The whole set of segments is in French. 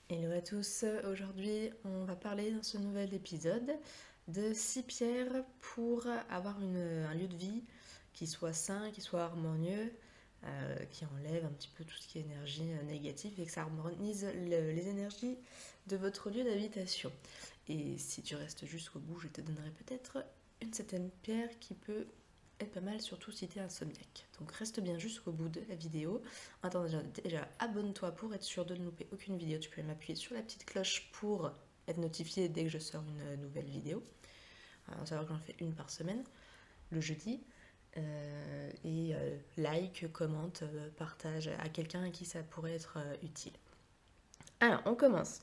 Hello à tous, aujourd'hui on va parler dans ce nouvel épisode de 6 pierres pour avoir un lieu de vie qui soit sain, qui soit harmonieux, qui enlève un petit peu tout ce qui est énergie négative et que ça harmonise les énergies de votre lieu d'habitation. Et si tu restes jusqu'au bout, je te donnerai peut-être une certaine pierre qui peut être pas mal, surtout si tu es insomniaque. Donc reste bien jusqu'au bout de la vidéo. Attends, déjà abonne-toi pour être sûr de ne louper aucune vidéo. Tu peux même appuyer sur la petite cloche pour être notifié dès que je sors une nouvelle vidéo. Alors, savoir que j'en fais une par semaine, le jeudi. Like, commente, partage à quelqu'un à qui ça pourrait être utile. Alors, on commence.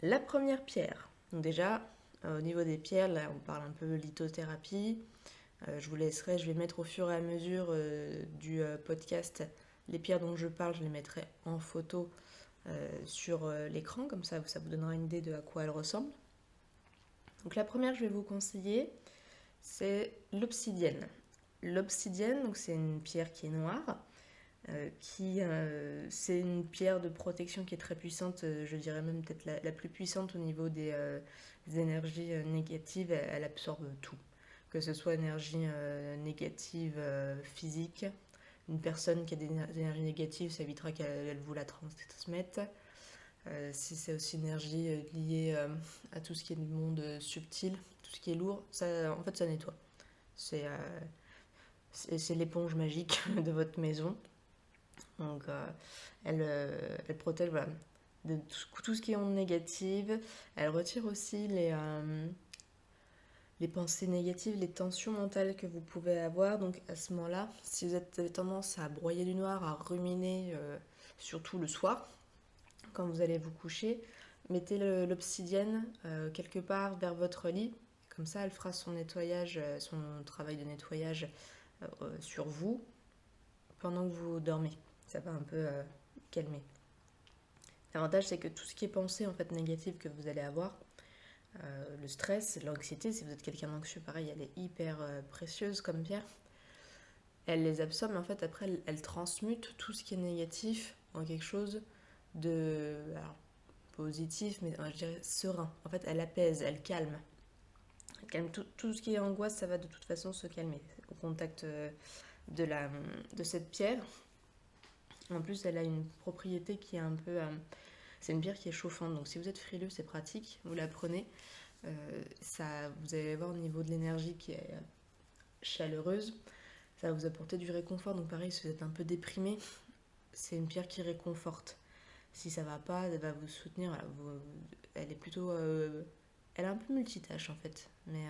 La première pierre. Donc déjà, au niveau des pierres, là, on parle un peu lithothérapie. Je vous laisserai, je vais mettre au fur et à mesure du podcast les pierres dont je parle, je les mettrai en photo sur l'écran, comme ça vous donnera une idée de à quoi elles ressemblent. Donc la première que je vais vous conseiller, c'est l'obsidienne. L'obsidienne, donc c'est une pierre qui est noire, c'est une pierre de protection qui est très puissante, je dirais même peut-être la plus puissante au niveau des énergies négatives, elle absorbe tout. Que ce soit énergie négative physique, une personne qui a des énergies négatives, ça évitera qu'elle vous la transmette. Si c'est aussi énergie liée à tout ce qui est du monde subtil, tout ce qui est lourd, ça, en fait, ça nettoie. C'est c'est l'éponge magique de votre maison. Donc, elle protège voilà, de tout ce qui est ondes négatives. Elle retire aussi les pensées négatives, les tensions mentales que vous pouvez avoir. Donc, à ce moment-là, si vous avez tendance à broyer du noir, à ruminer, surtout le soir, quand vous allez vous coucher, mettez l'obsidienne quelque part vers votre lit. Comme ça, elle fera son nettoyage, son travail de nettoyage sur vous pendant que vous dormez. Ça va un peu calmer. L'avantage, c'est que tout ce qui est pensée en fait négative que vous allez avoir, le stress, l'anxiété, si vous êtes quelqu'un d'anxieux, pareil, elle est hyper précieuse comme pierre. Elle les absorbe, mais en fait, après, elle transmute tout ce qui est négatif en quelque chose de alors, positif, mais je dirais serein. En fait, elle apaise, elle calme. Elle calme tout ce qui est angoisse, ça va de toute façon se calmer au contact de, la, de cette pierre. En plus, elle a une propriété qui est un peu. C'est une pierre qui est chauffante, donc si vous êtes frileux, c'est pratique, vous la prenez. Vous allez voir au niveau de l'énergie qui est chaleureuse, ça va vous apporter du réconfort. Donc pareil, si vous êtes un peu déprimé, c'est une pierre qui réconforte. Si ça va pas, elle va vous soutenir. Voilà, elle est plutôt, elle est un peu multitâche en fait, mais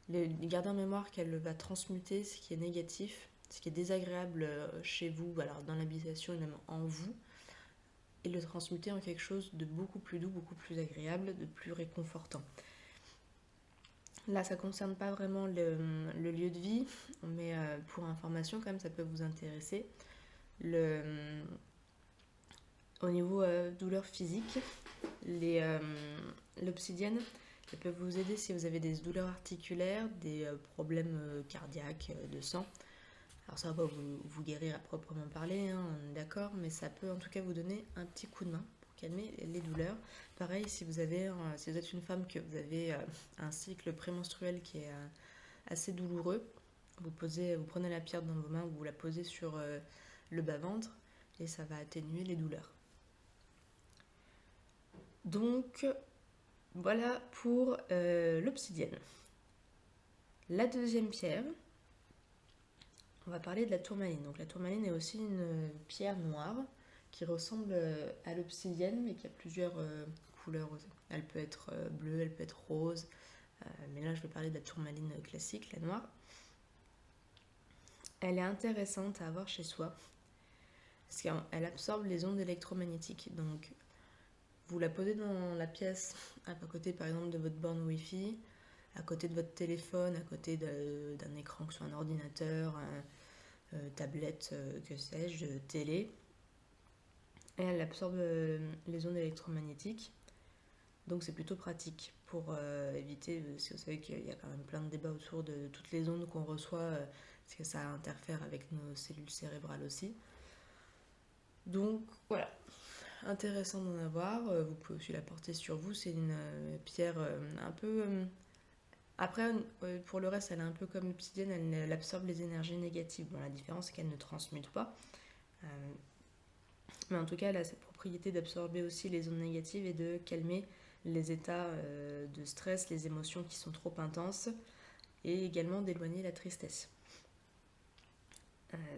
gardez en mémoire qu'elle va transmuter ce qui est négatif, ce qui est désagréable chez vous, alors dans l'habitation et même en vous, et le transmuter en quelque chose de beaucoup plus doux, beaucoup plus agréable, de plus réconfortant. Là, ça ne concerne pas vraiment le lieu de vie, mais pour information, quand même, ça peut vous intéresser. Au niveau douleur physique, l'obsidienne, ça peut vous aider si vous avez des douleurs articulaires, des problèmes cardiaques, de sang. Alors ça va pas vous guérir à proprement parler, hein, on est d'accord, mais ça peut en tout cas vous donner un petit coup de main pour calmer les douleurs. Pareil, si vous êtes une femme que vous avez un cycle prémenstruel qui est assez douloureux, vous prenez la pierre dans vos mains, vous la posez sur le bas-ventre et ça va atténuer les douleurs. Donc voilà pour l'obsidienne. La deuxième pierre, on va parler de la tourmaline. Donc la tourmaline est aussi une pierre noire qui ressemble à l'obsidienne mais qui a plusieurs couleurs. Elle peut être bleue, elle peut être rose, mais là je vais parler de la tourmaline classique, la noire. Elle est intéressante à avoir chez soi parce qu'elle absorbe les ondes électromagnétiques. Donc vous la posez dans la pièce à côté par exemple de votre borne Wi-Fi, à côté de votre téléphone, à côté d'un écran, que ce soit un ordinateur, tablette, que sais-je, télé. Et elle absorbe les ondes électromagnétiques. Donc c'est plutôt pratique pour éviter, parce que vous savez qu'il y a quand même plein de débats autour de toutes les ondes qu'on reçoit, parce que ça interfère avec nos cellules cérébrales aussi. Donc voilà, intéressant d'en avoir. Vous pouvez aussi la porter sur vous. C'est une pierre un peu... Après, pour le reste, elle est un peu comme l'obsidienne, elle absorbe les énergies négatives. Bon, la différence, c'est qu'elle ne transmute pas. Euh, mais en tout cas, elle a cette propriété d'absorber aussi les ondes négatives et de calmer les états de stress, les émotions qui sont trop intenses, et également d'éloigner la tristesse.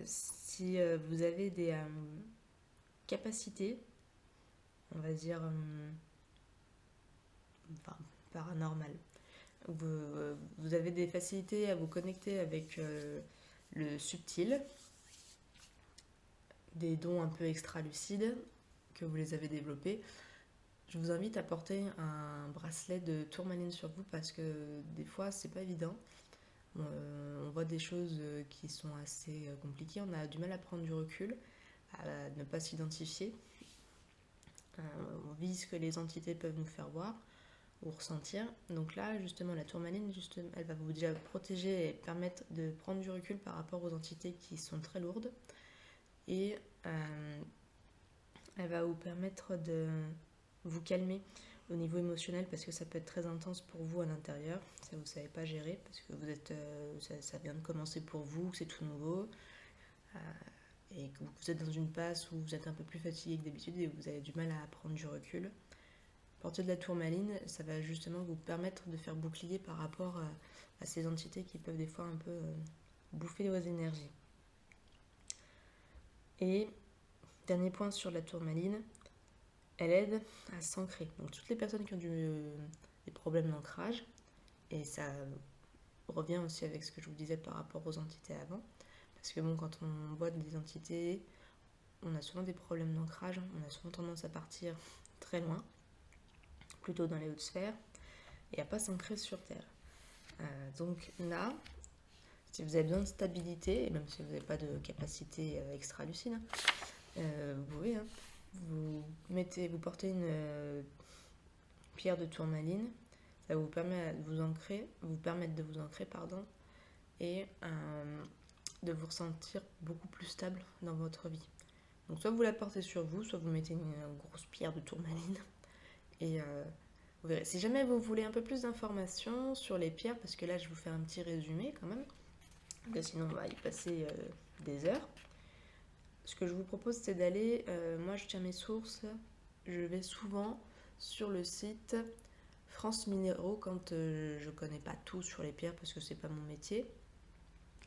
Si vous avez des capacités, on va dire, enfin, paranormales, vous avez des facilités à vous connecter avec le subtil, des dons un peu extra-lucides, que vous les avez développés, je vous invite à porter un bracelet de tourmaline sur vous parce que des fois c'est pas évident. On voit des choses qui sont assez compliquées, on a du mal à prendre du recul, à ne pas s'identifier. On vit ce que les entités peuvent nous faire voir ou ressentir. Donc là, justement, la tourmaline, elle va vous déjà protéger et permettre de prendre du recul par rapport aux entités qui sont très lourdes. Et elle va vous permettre de vous calmer au niveau émotionnel parce que ça peut être très intense pour vous à l'intérieur, ça vous ne savez pas gérer parce que vous êtes, ça vient de commencer pour vous, c'est tout nouveau et que vous êtes dans une passe où vous êtes un peu plus fatigué que d'habitude et vous avez du mal à prendre du recul. Porter de la tourmaline, ça va justement vous permettre de faire bouclier par rapport à ces entités qui peuvent des fois un peu bouffer vos énergies. Et dernier point sur la tourmaline, elle aide à s'ancrer. Donc toutes les personnes qui ont des problèmes d'ancrage, et ça revient aussi avec ce que je vous disais par rapport aux entités avant, parce que bon, quand on voit des entités, on a souvent des problèmes d'ancrage, on a souvent tendance à partir très loin, plutôt dans les hautes sphères, et à pas s'ancrer sur Terre. Donc là, si vous avez besoin de stabilité, et même si vous n'avez pas de capacité extra-lucide, vous pouvez, vous portez une pierre de tourmaline, ça vous permet de vous ancrer, et de vous ressentir beaucoup plus stable dans votre vie. Donc soit vous la portez sur vous, soit vous mettez une grosse pierre de tourmaline, et vous verrez. Si jamais vous voulez un peu plus d'informations sur les pierres, parce que là je vous fais un petit résumé quand même, parce que sinon on va y passer des heures. Ce que je vous propose, c'est d'aller, moi je tiens mes sources, je vais souvent sur le site France Minéraux quand je connais pas tout sur les pierres parce que c'est pas mon métier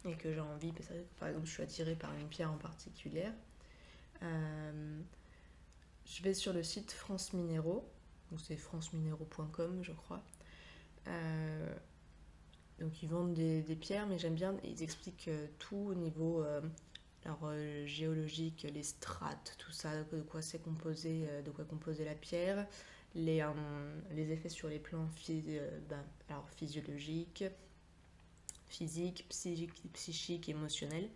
et que j'ai envie, parce que par exemple je suis attirée par une pierre en particulier. Je vais sur le site France Minéraux, donc c'est franceminéraux.com je crois. Donc ils vendent des pierres, mais j'aime bien, ils expliquent tout au niveau géologique, les strates, tout ça, de quoi c'est composé, de quoi composer la pierre, les effets sur les plans physiologiques, physiques, psychiques, émotionnels,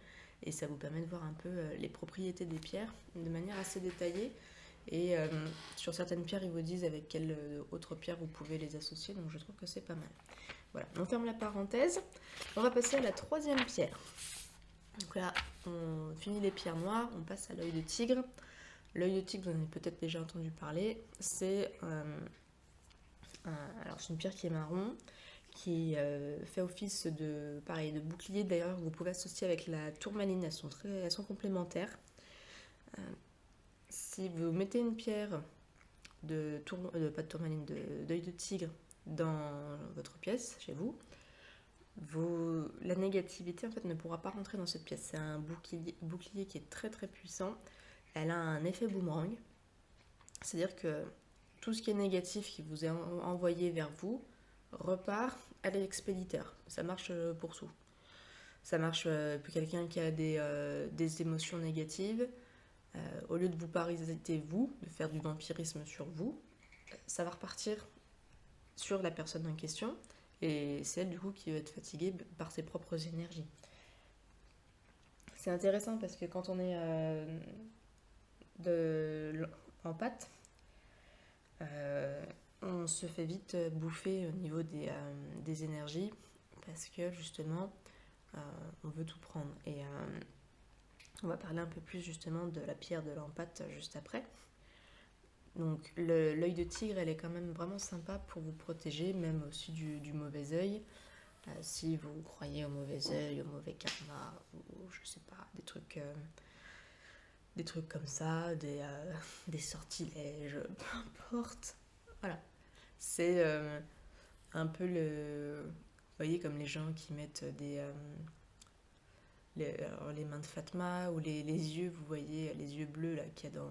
et ça vous permet de voir un peu les propriétés des pierres de manière assez détaillée. Et sur certaines pierres, ils vous disent avec quelle autre pierre vous pouvez les associer, donc je trouve que c'est pas mal. Voilà, on ferme la parenthèse. On va passer à la troisième pierre. Donc là, on finit les pierres noires, on passe à l'œil de tigre. L'œil de tigre, vous en avez peut-être déjà entendu parler. C'est une pierre qui est marron, qui fait office de bouclier. D'ailleurs, vous pouvez associer avec la tourmaline, elles sont complémentaires. Si vous mettez une pierre d'œil de tigre dans votre pièce, chez vous, la négativité en fait ne pourra pas rentrer dans cette pièce. C'est un bouclier qui est très très puissant. Elle a un effet boomerang, c'est-à-dire que tout ce qui est négatif qui vous est envoyé vers vous repart à l'expéditeur. Ça marche pour tout. Ça marche pour quelqu'un qui a des émotions négatives. Au lieu de vous parasiter vous, de faire du vampirisme sur vous, ça va repartir sur la personne en question, et c'est elle du coup qui va être fatiguée par ses propres énergies. C'est intéressant parce que quand on est en pâte, on se fait vite bouffer au niveau des énergies parce que justement on veut tout prendre. Et on va parler un peu plus justement de la pierre de l'empate juste après. Donc l'œil de tigre, elle est quand même vraiment sympa pour vous protéger, même aussi du mauvais œil. Si vous croyez au mauvais œil, au mauvais karma, ou je sais pas, des trucs comme ça, des sortilèges, peu importe. Voilà. C'est un peu vous voyez, comme les gens qui mettent alors les mains de Fatma, ou les yeux, vous voyez, les yeux bleus là qu'il y a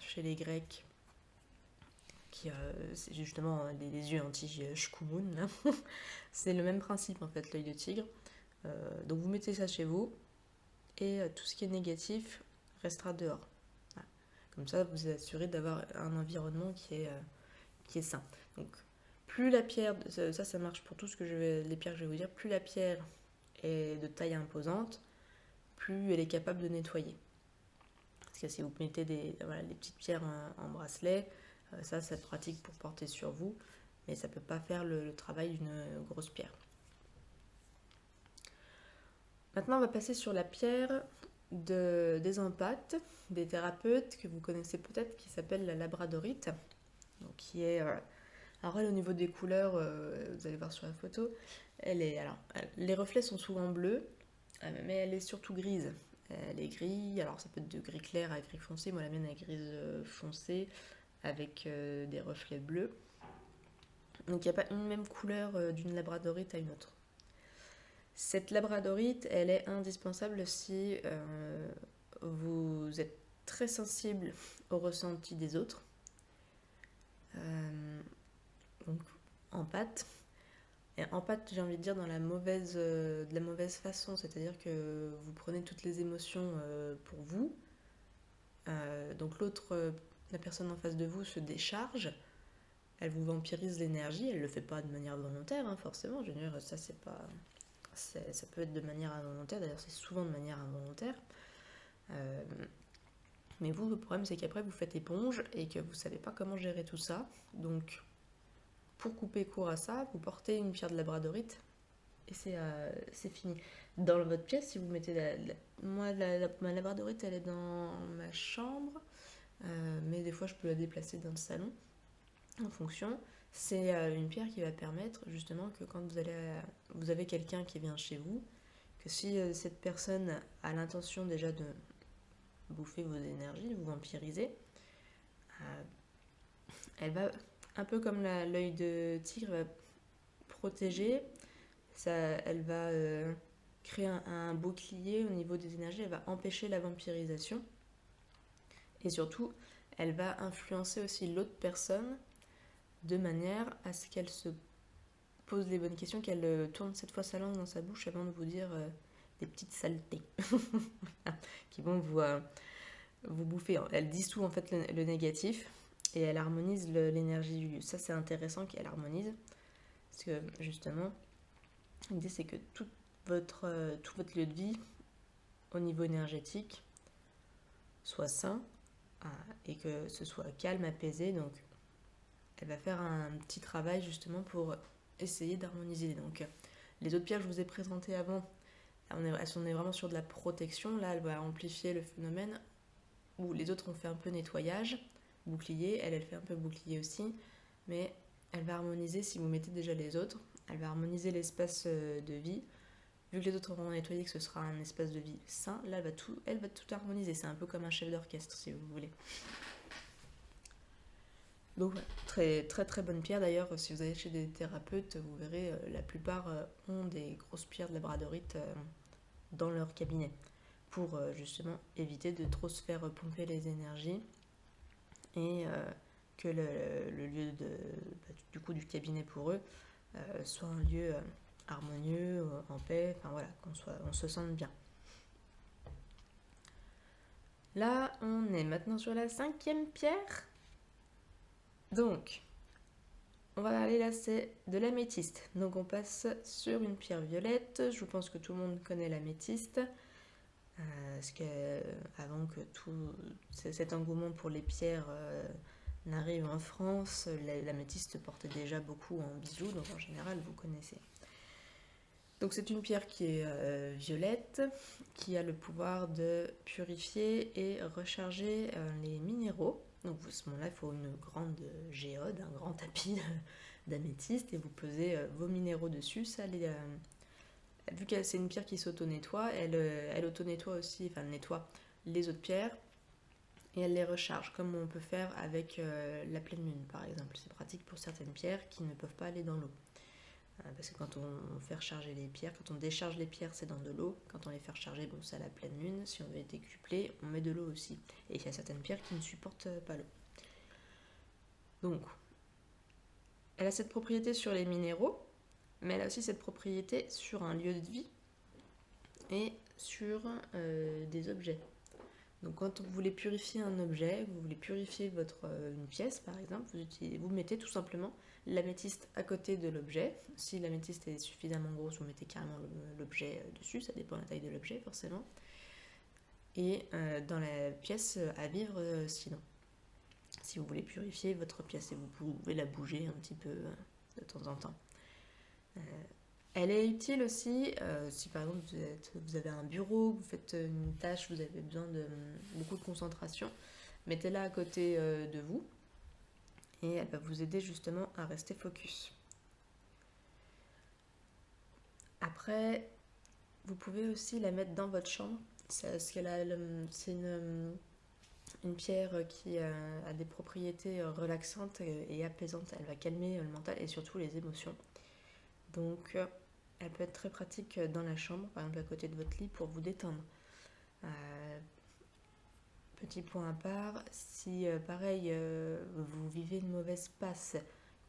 chez les Grecs, c'est justement les yeux anti-shkumun, là. C'est le même principe en fait, l'œil de tigre. Donc vous mettez ça chez vous, et tout ce qui est négatif restera dehors. Voilà. Comme ça, vous vous assurez d'avoir un environnement qui est sain. Donc, plus la pierre, ça marche pour tout les pierres que je vais vous dire, plus la pierre est de taille imposante, plus elle est capable de nettoyer. Parce que si vous mettez des petites pierres en bracelet, ça c'est pratique pour porter sur vous, mais ça ne peut pas faire le travail d'une grosse pierre. Maintenant, on va passer sur la pierre des empathes, des thérapeutes que vous connaissez peut-être, qui s'appelle la labradorite. Donc, qui est. Alors, elle, au niveau des couleurs, vous allez voir sur la photo, les reflets sont souvent bleus, mais elle est surtout grise. Elle est grise, alors ça peut être de gris clair à gris foncé. Moi, la mienne est grise foncée avec des reflets bleus. Donc, il n'y a pas une même couleur d'une labradorite à une autre. Cette labradorite, elle est indispensable si vous êtes très sensible au ressenti des autres. Donc en pâte. Et en pâte, j'ai envie de dire de la mauvaise façon, c'est-à-dire que vous prenez toutes les émotions pour vous. Donc la personne en face de vous se décharge, elle vous vampirise l'énergie, elle le fait pas de manière volontaire, hein, forcément. Je veux dire, ça c'est pas. Ça peut être de manière involontaire, d'ailleurs c'est souvent de manière involontaire. Mais vous, le problème c'est qu'après vous faites éponge et que vous savez pas comment gérer tout ça. Donc pour couper court à ça, vous portez une pierre de labradorite et c'est fini. Dans votre pièce, si vous mettez moi, ma labradorite, elle est dans ma chambre, mais des fois je peux la déplacer dans le salon en fonction. C'est une pierre qui va permettre justement que quand vous avez quelqu'un qui vient chez vous, que si cette personne a l'intention déjà de bouffer vos énergies, de vous vampiriser, elle va, un peu comme l'œil de tigre, va protéger, elle va créer un bouclier au niveau des énergies, elle va empêcher la vampirisation, et surtout, elle va influencer aussi l'autre personne de manière à ce qu'elle se pose les bonnes questions, qu'elle tourne cette fois sa langue dans sa bouche avant de vous dire des petites saletés qui vont vous bouffer. Elle dissout en fait le négatif et elle harmonise l'énergie du lieu. Ça, c'est intéressant qu'elle harmonise, parce que justement, l'idée c'est que tout votre lieu de vie au niveau énergétique soit sain et que ce soit calme, apaisé. Donc elle va faire un petit travail justement pour essayer d'harmoniser. Donc les autres pierres que je vous ai présentées avant, on est vraiment sur de la protection. Là, elle va amplifier le phénomène, où les autres ont fait un peu nettoyage, bouclier, elle fait un peu bouclier aussi, mais elle va harmoniser. Si vous mettez déjà les autres, elle va harmoniser l'espace de vie. Vu que les autres auront nettoyé, que ce sera un espace de vie sain, là elle va tout harmoniser. C'est un peu comme un chef d'orchestre, si vous voulez. Donc très très très bonne pierre. D'ailleurs, si vous allez chez des thérapeutes, vous verrez, la plupart ont des grosses pierres de labradorite dans leur cabinet, pour justement éviter de trop se faire pomper les énergies, et que le lieu du coup du cabinet pour eux soit un lieu harmonieux, en paix, enfin voilà, on se sente bien. Là, on est maintenant sur la 5e pierre. Donc, on va parler là, c'est de l'améthyste. Donc on passe sur une pierre violette. Je pense que tout le monde connaît l'améthyste. Parce que avant que tout cet engouement pour les pierres n'arrive en France, l'améthyste portait déjà beaucoup en bijoux, donc en général vous connaissez. Donc c'est une pierre qui est violette, qui a le pouvoir de purifier et recharger les minéraux. Donc à ce moment-là, il faut une grande géode, un grand tapis d'améthyste, et vous posez vos minéraux dessus. Ça, vu que c'est une pierre qui s'auto-nettoie, elle auto-nettoie aussi, enfin elle nettoie les autres pierres, et elle les recharge, comme on peut faire avec la pleine lune par exemple. C'est pratique pour certaines pierres qui ne peuvent pas aller dans l'eau. Parce que quand on fait recharger les pierres, quand on décharge les pierres, c'est dans de l'eau. Quand on les fait recharger, bon, c'est à la pleine lune. Si on veut les décupler, on met de l'eau aussi. Et il y a certaines pierres qui ne supportent pas l'eau. Donc, elle a cette propriété sur les minéraux, mais elle a aussi cette propriété sur un lieu de vie et sur des objets. Donc quand vous voulez purifier un objet, vous voulez purifier une pièce par exemple, vous mettez tout simplement l'améthyste à côté de l'objet. Si l'améthyste est suffisamment grosse, vous mettez carrément l'objet dessus, ça dépend de la taille de l'objet forcément. Et dans la pièce à vivre sinon. Si vous voulez purifier votre pièce, et vous pouvez la bouger un petit peu de temps en temps. Elle est utile aussi si par exemple vous avez un bureau, vous faites une tâche, vous avez besoin de beaucoup de concentration, mettez-la à côté de vous et elle va vous aider justement à rester focus. Après, vous pouvez aussi la mettre dans votre chambre, parce c'est une pierre qui a des propriétés relaxantes et apaisantes. Elle va calmer le mental et surtout les émotions. Donc elle peut être très pratique dans la chambre, par exemple à côté de votre lit, pour vous détendre. Petit point à part, si pareil vous vivez une mauvaise passe,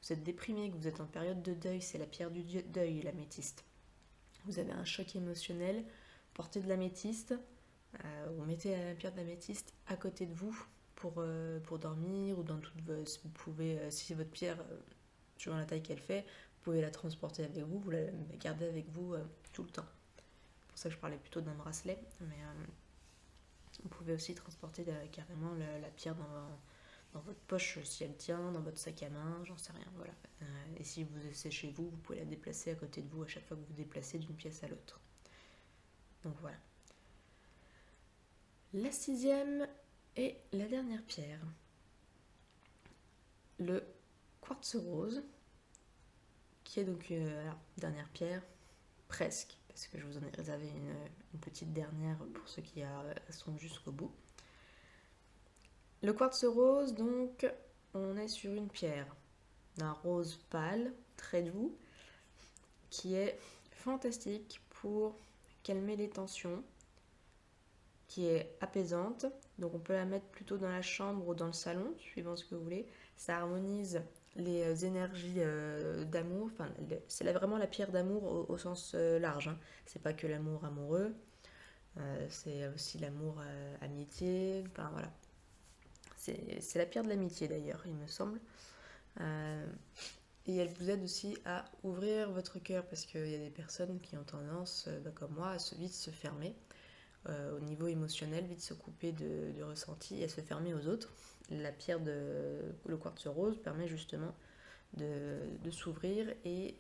vous êtes déprimé, que vous êtes en période de deuil, c'est la pierre du deuil, l'améthyste. Vous avez un choc émotionnel, portez de l'améthyste, ou mettez la pierre d'améthyste à côté de vous pour dormir, ou dans toute vous pouvez, si votre pierre, selon la taille qu'elle fait, vous pouvez la transporter avec vous, vous la gardez avec vous tout le temps. C'est pour ça que je parlais plutôt d'un bracelet, mais vous pouvez aussi transporter carrément la pierre dans votre poche si elle tient, dans votre sac à main, j'en sais rien, voilà. Et si c'est chez vous, vous pouvez la déplacer à côté de vous à chaque fois que vous vous déplacez d'une pièce à l'autre. Donc voilà. La 6e et la dernière pierre, le quartz rose, qui est donc la dernière pierre, presque, parce que je vous en ai réservé une petite dernière pour ceux qui sont jusqu'au bout. Le quartz rose, donc, on est sur une pierre d'un rose pâle, très doux, qui est fantastique pour calmer les tensions, qui est apaisante. Donc on peut la mettre plutôt dans la chambre ou dans le salon, suivant ce que vous voulez. Ça harmonise les énergies d'amour. Enfin, c'est vraiment la pierre d'amour au sens large. Hein. C'est pas que l'amour amoureux, c'est aussi l'amour amitié. Enfin voilà. C'est la pierre de l'amitié d'ailleurs, il me semble. Et elle vous aide aussi à ouvrir votre cœur parce qu'il y a des personnes qui ont tendance, comme moi, à vite se fermer au niveau émotionnel, vite se couper de ressenti et à se fermer aux autres. La pierre le quartz rose permet justement de s'ouvrir et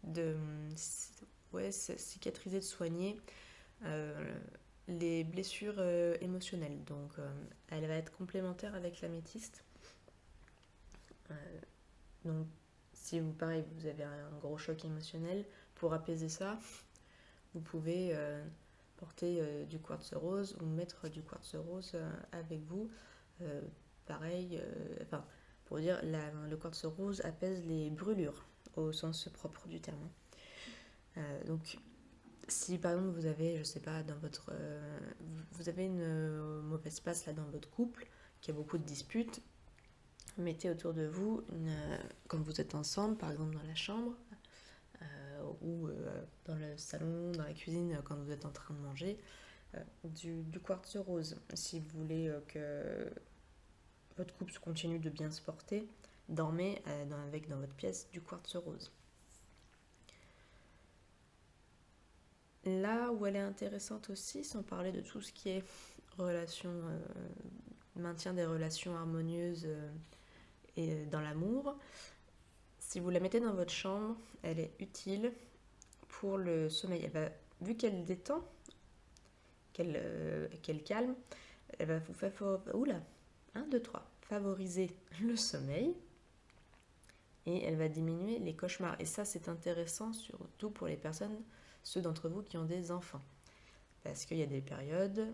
de cicatriser, de soigner les blessures émotionnelles. Donc elle va être complémentaire avec l'améthyste. Donc si vous, pareil, vous avez un gros choc émotionnel, pour apaiser ça, vous pouvez porter du quartz rose ou mettre du quartz rose avec vous. Pareil, pour dire, le quartz rose apaise les brûlures au sens propre du terme. Donc, si par exemple vous avez, je sais pas, vous avez une mauvaise passe là dans votre couple, qui a beaucoup de disputes, mettez autour de vous, quand vous êtes ensemble, par exemple dans la chambre, ou dans le salon, dans la cuisine, quand vous êtes en train de manger, du quartz rose. Si vous voulez que votre couple continue de bien se porter, dormez avec dans votre pièce du quartz rose. Là où elle est intéressante aussi, sans parler de tout ce qui est maintien des relations harmonieuses et dans l'amour, si vous la mettez dans votre chambre, elle est utile pour le sommeil. Vu qu'elle détend, qu'elle calme, elle va vous faire... Oula, 1, 2, 3. favoriser le sommeil et elle va diminuer les cauchemars. Et ça, c'est intéressant surtout pour les personnes, ceux d'entre vous qui ont des enfants. Parce qu'il y a des périodes,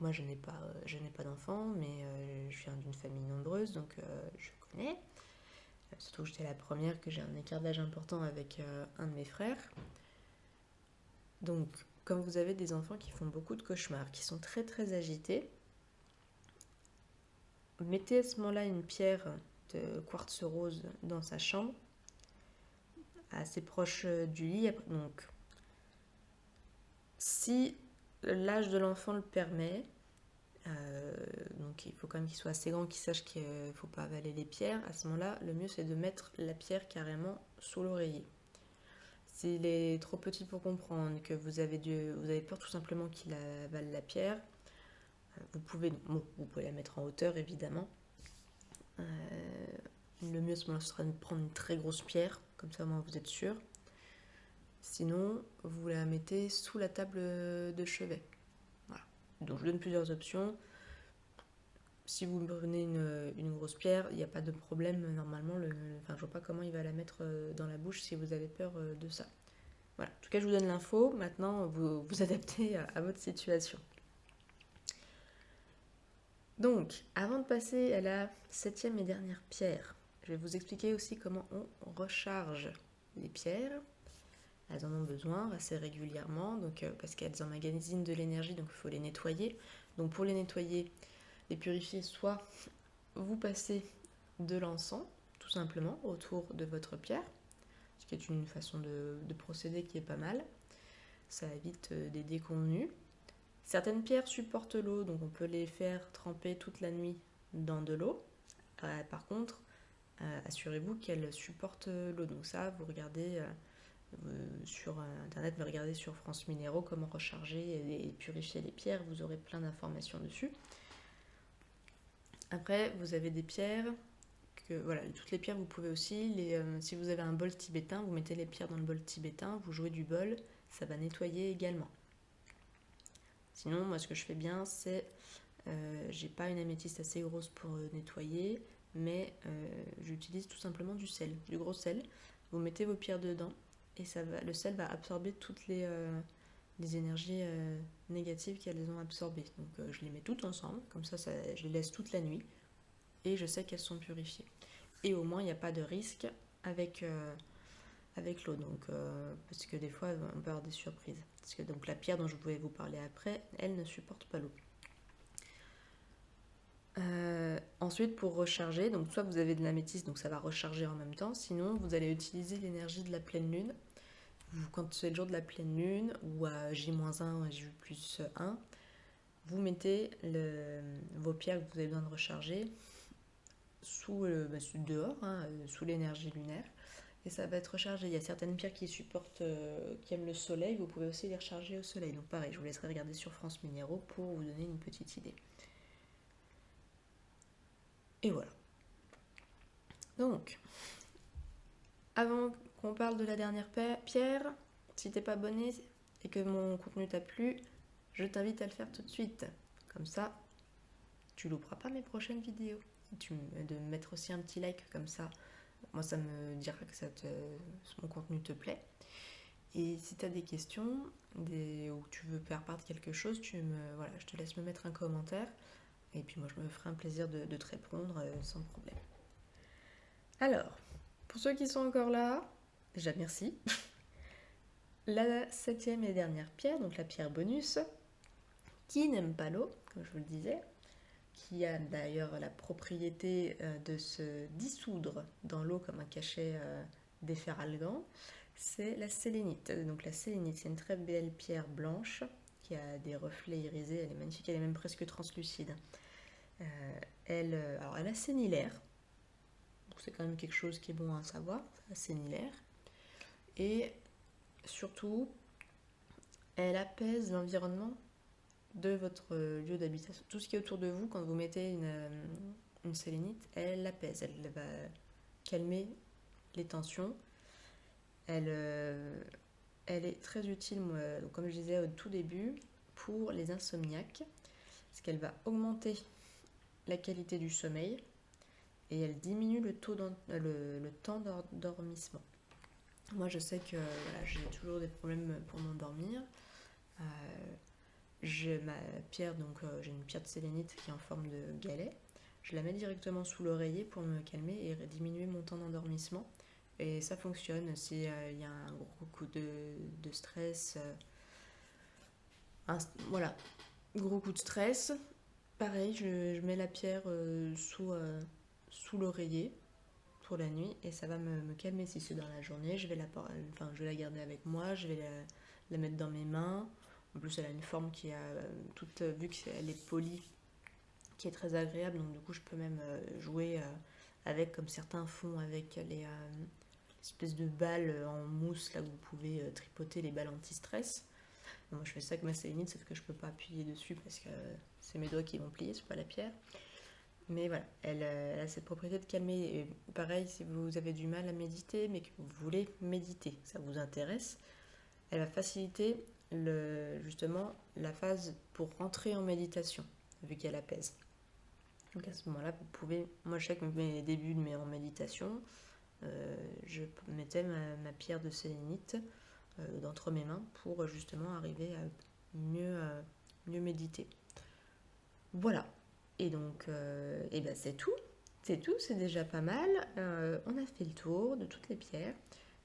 moi je n'ai pas d'enfants, mais je viens d'une famille nombreuse, donc je connais. Surtout que j'étais la première, que j'ai un écart d'âge important avec un de mes frères. Donc, comme vous avez des enfants qui font beaucoup de cauchemars, qui sont très très agités, mettez à ce moment-là une pierre de quartz rose dans sa chambre, assez proche du lit. Donc, si l'âge de l'enfant le permet, donc il faut quand même qu'il soit assez grand, qu'il sache qu'il ne faut pas avaler les pierres. À ce moment-là, le mieux c'est de mettre la pierre carrément sous l'oreiller. S'il est trop petit pour comprendre, que vous avez peur tout simplement qu'il avale la pierre, vous pouvez la mettre en hauteur évidemment. Le mieux à ce moment-là, ce sera de prendre une très grosse pierre, comme ça au moins vous êtes sûr. Sinon, vous la mettez sous la table de chevet. Voilà. Donc je donne plusieurs options. Si vous prenez une grosse pierre, il n'y a pas de problème normalement. Je ne vois pas comment il va la mettre dans la bouche si vous avez peur de ça. Voilà. En tout cas, je vous donne l'info. Maintenant, vous adaptez à votre situation. Donc, avant de passer à la 7e et dernière pierre, je vais vous expliquer aussi comment on recharge les pierres. Elles en ont besoin assez régulièrement, donc, parce qu'elles emmagasinent de l'énergie, donc il faut les nettoyer. Donc pour les nettoyer, les purifier, soit vous passez de l'encens, tout simplement, autour de votre pierre, ce qui est une façon de procéder qui est pas mal. Ça évite des déconvenues. Certaines pierres supportent l'eau, donc on peut les faire tremper toute la nuit dans de l'eau. Par contre, assurez-vous qu'elles supportent l'eau. Donc ça, vous regardez sur internet, vous regardez sur France Minéraux comment recharger et purifier les pierres. Vous aurez plein d'informations dessus. Après, vous avez des pierres voilà, toutes les pierres vous pouvez aussi, si vous avez un bol tibétain, vous mettez les pierres dans le bol tibétain, vous jouez du bol, ça va nettoyer également. Sinon, moi ce que je fais bien, c'est, j'ai pas une améthyste assez grosse pour nettoyer, mais j'utilise tout simplement du sel, du gros sel. Vous mettez vos pierres dedans et le sel va absorber toutes les énergies négatives qu'elles ont absorbées. Donc je les mets toutes ensemble, comme ça je les laisse toute la nuit et je sais qu'elles sont purifiées. Et au moins il n'y a pas de risque avec l'eau, donc parce que des fois on peut avoir des surprises. Parce que donc la pierre dont je voulais vous parler après, elle ne supporte pas l'eau. Ensuite, pour recharger, donc soit vous avez de l'améthyste, donc ça va recharger en même temps, sinon vous allez utiliser l'énergie de la pleine lune. Quand c'est le jour de la pleine lune, ou à J-1, J+1, vous mettez vos pierres que vous avez besoin de recharger dehors, sous l'énergie lunaire, et ça va être rechargé. Il y a certaines pierres qui supportent, qui aiment le soleil, vous pouvez aussi les recharger au soleil. Donc pareil, je vous laisserai regarder sur France Minéraux pour vous donner une petite idée. Et voilà. Donc, avant qu'on parle de la dernière pierre, si t'es pas abonné et que mon contenu t'a plu, je t'invite à le faire tout de suite. Comme ça, tu louperas pas mes prochaines vidéos. De mettre aussi un petit like, comme ça, moi ça me dira que mon contenu te plaît. Et si tu as des questions ou tu veux faire part de quelque chose, je te laisse me mettre un commentaire. Et puis moi je me ferai un plaisir de te répondre sans problème. Alors, pour ceux qui sont encore là, déjà merci. La 7e et dernière pierre, donc la pierre bonus, qui n'aime pas l'eau, comme je vous le disais, qui a d'ailleurs la propriété de se dissoudre dans l'eau comme un cachet déferalgant, c'est la sélénite. Donc la sélénite, c'est une très belle pierre blanche qui a des reflets irisés, elle est magnifique, elle est même presque translucide. Elle assainit l'air, donc c'est quand même quelque chose qui est bon à savoir, ça assainit l'air. Et surtout, elle apaise l'environnement de votre lieu d'habitation. Tout ce qui est autour de vous, quand vous mettez une sélénite, elle l'apaise, elle va calmer les tensions. Elle est très utile, donc comme je disais au tout début, pour les insomniaques, parce qu'elle va augmenter la qualité du sommeil et elle diminue le temps d'endormissement. Moi, je sais que voilà, j'ai toujours des problèmes pour m'endormir. Euh, j'ai ma pierre, donc j'ai une pierre de sélénite qui est en forme de galet. Je la mets directement sous l'oreiller pour me calmer et diminuer mon temps d'endormissement. Et ça fonctionne s'il y a un gros coup de stress. Voilà, gros coup de stress. Pareil, je mets la pierre sous l'oreiller pour la nuit et ça va me calmer. Si c'est dans la journée, je vais la garder avec moi, je vais la mettre dans mes mains. En plus, elle a une forme qui a toute, vu qu'elle est polie, qui est très agréable, donc du coup, je peux même jouer avec, comme certains font avec les espèces de balles en mousse, là où vous pouvez tripoter les balles anti-stress. Moi, je fais ça avec ma sélénite, sauf que je peux pas appuyer dessus parce que c'est mes doigts qui vont plier, c'est pas la pierre. Mais voilà, elle a cette propriété de calmer. Et pareil, si vous avez du mal à méditer, mais que vous voulez méditer, ça vous intéresse, elle va faciliter justement la phase pour rentrer en méditation, vu qu'elle apaise. Donc à ce moment-là, vous pouvez, moi je sais que mes débuts en méditation, je mettais ma pierre de sélénite d'entre mes mains pour justement arriver à mieux méditer. Voilà. Et donc, et ben c'est tout. C'est tout, c'est déjà pas mal. On a fait le tour de toutes les pierres.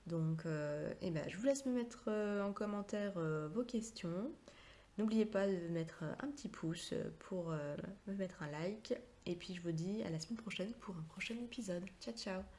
Donc, et ben, je vous laisse me mettre en commentaire vos questions. N'oubliez pas de mettre un petit pouce pour me mettre un like. Et puis, je vous dis à la semaine prochaine pour un prochain épisode. Ciao, ciao!